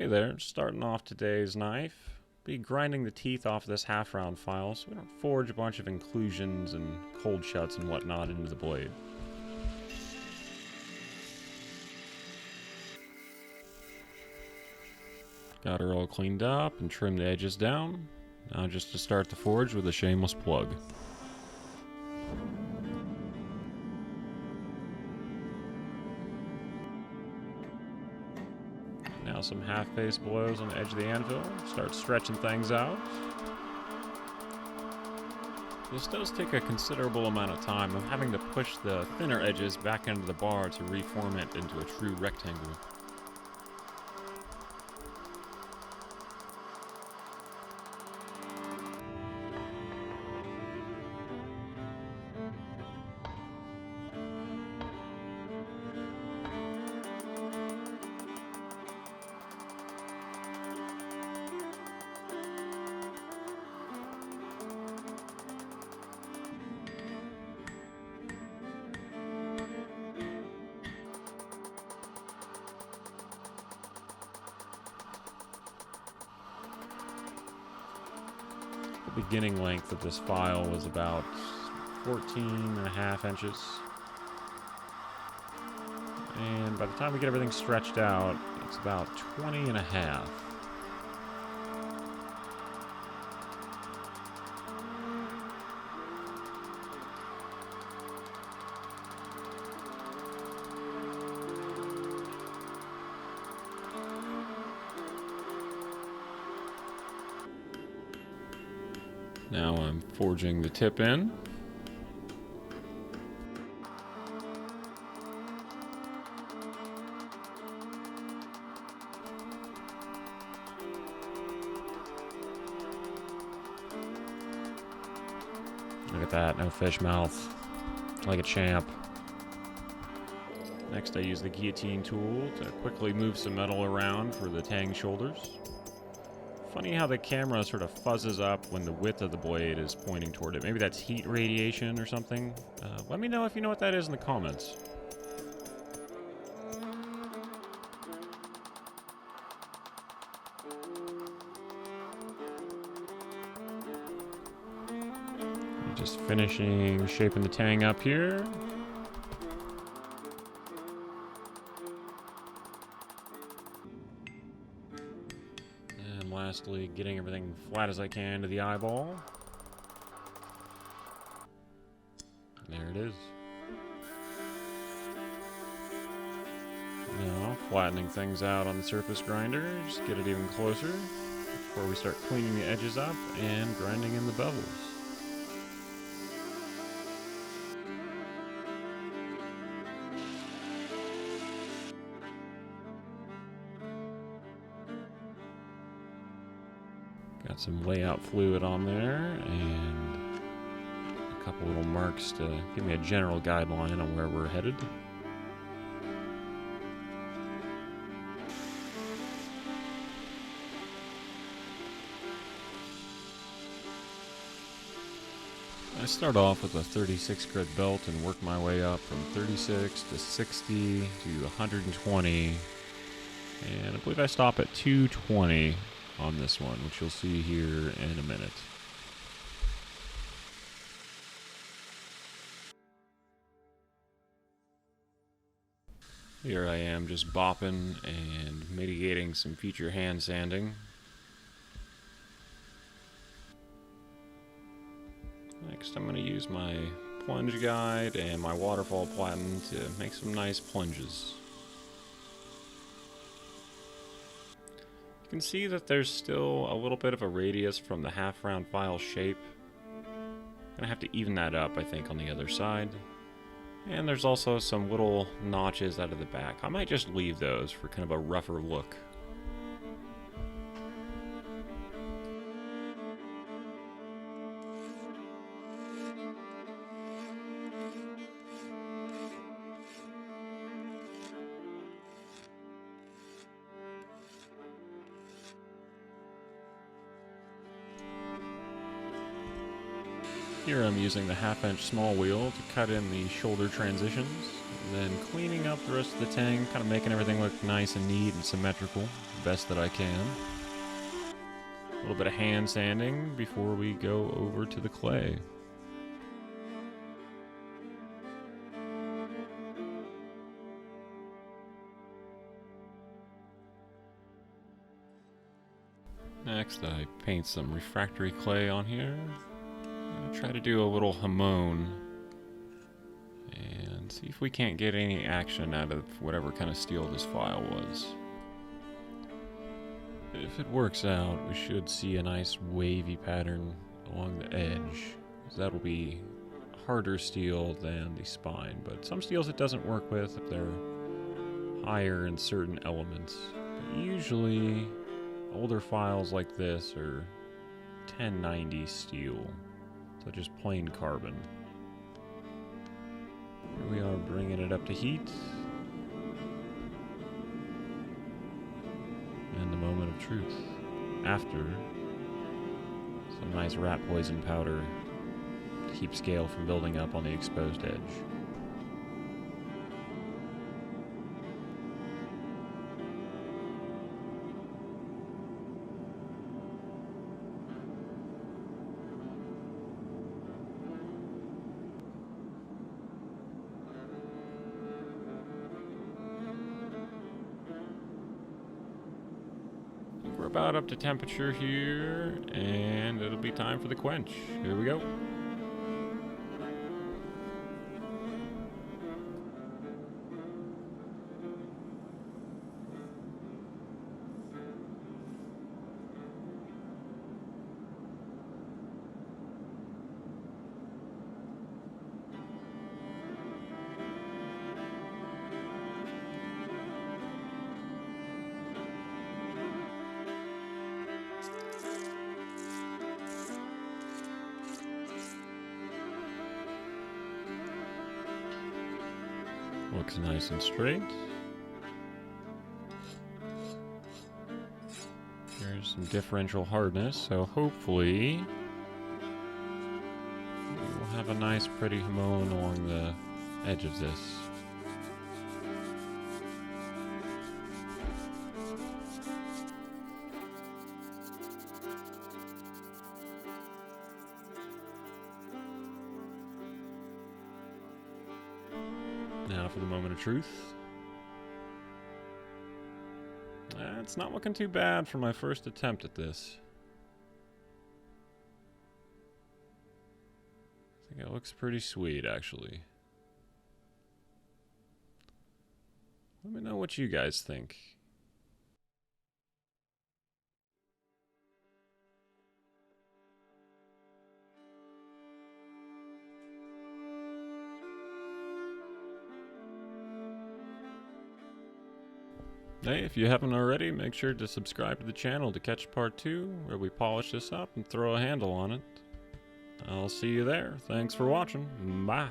Hey there, starting off today's knife. Be grinding the teeth off this half-round file so we don't forge a bunch of inclusions and cold shuts and whatnot into the blade. Got her all cleaned up and trimmed the edges down. Now just to start the forge with a shameless plug. Now some half-face blows on the edge of the anvil. Start stretching things out. This does take a considerable amount of time of having to push the thinner edges back into the bar to reform it into a true rectangle. The beginning length of this file was about 14.5 inches. And by the time we get everything stretched out, it's about 20.5. Now I'm forging the tip in. Look at that, no fish mouth. Like a champ. Next I use the guillotine tool to quickly move some metal around for the tang shoulders. Funny how the camera sort of fuzzes up when the width of the blade is pointing toward it. Maybe that's heat radiation or something. Let me know if you know what that is in the comments. Just finishing shaping the tang up here. And lastly, getting everything flat as I can to the eyeball. There it is. Now, flattening things out on the surface grinder, just get it even closer before we start cleaning the edges up and grinding in the bevels. Got some layout fluid on there and a couple little marks to give me a general guideline on where we're headed. I start off with a 36 grit belt and work my way up from 36 to 60 to 120, and I believe I stop at 220 on this one, which you'll see here in a minute. Here I am just bopping and mitigating some future hand sanding. Next I'm going to use my plunge guide and my waterfall platen to make some nice plunges. You can see that there's still a little bit of a radius from the half-round file shape. Gonna have to even that up, I think, on the other side. And there's also some little notches out of the back. I might just leave those for kind of a rougher look. Here I'm using the 1/2 inch small wheel to cut in the shoulder transitions. Then cleaning up the rest of the tank, kind of making everything look nice and neat and symmetrical, best that I can. A little bit of hand sanding before we go over to the clay. Next, I paint some refractory clay on here. I'll try to do a little hamon and see if we can't get any action out of whatever kind of steel this file was. If it works out, we should see a nice wavy pattern along the edge. That'll be harder steel than the spine, but some steels it doesn't work with if they're higher in certain elements. But usually, older files like this are 1090 steel, so just plain carbon. Here we are bringing it up to heat. And the moment of truth. After some nice rat poison powder to keep scale from building up on the exposed edge. We're about up to temperature here, and it'll be time for the quench. Here we go. Looks nice and straight. There's some differential hardness, so hopefully we'll have a nice pretty hamon along the edge of this. Now for the moment of truth. It's not looking too bad for my first attempt at this. I think it looks pretty sweet, actually. Let me know what you guys think. Hey, if you haven't already, make sure to subscribe to the channel to catch part 2, where we polish this up and throw a handle on it. I'll see you there. Thanks for watching. Bye.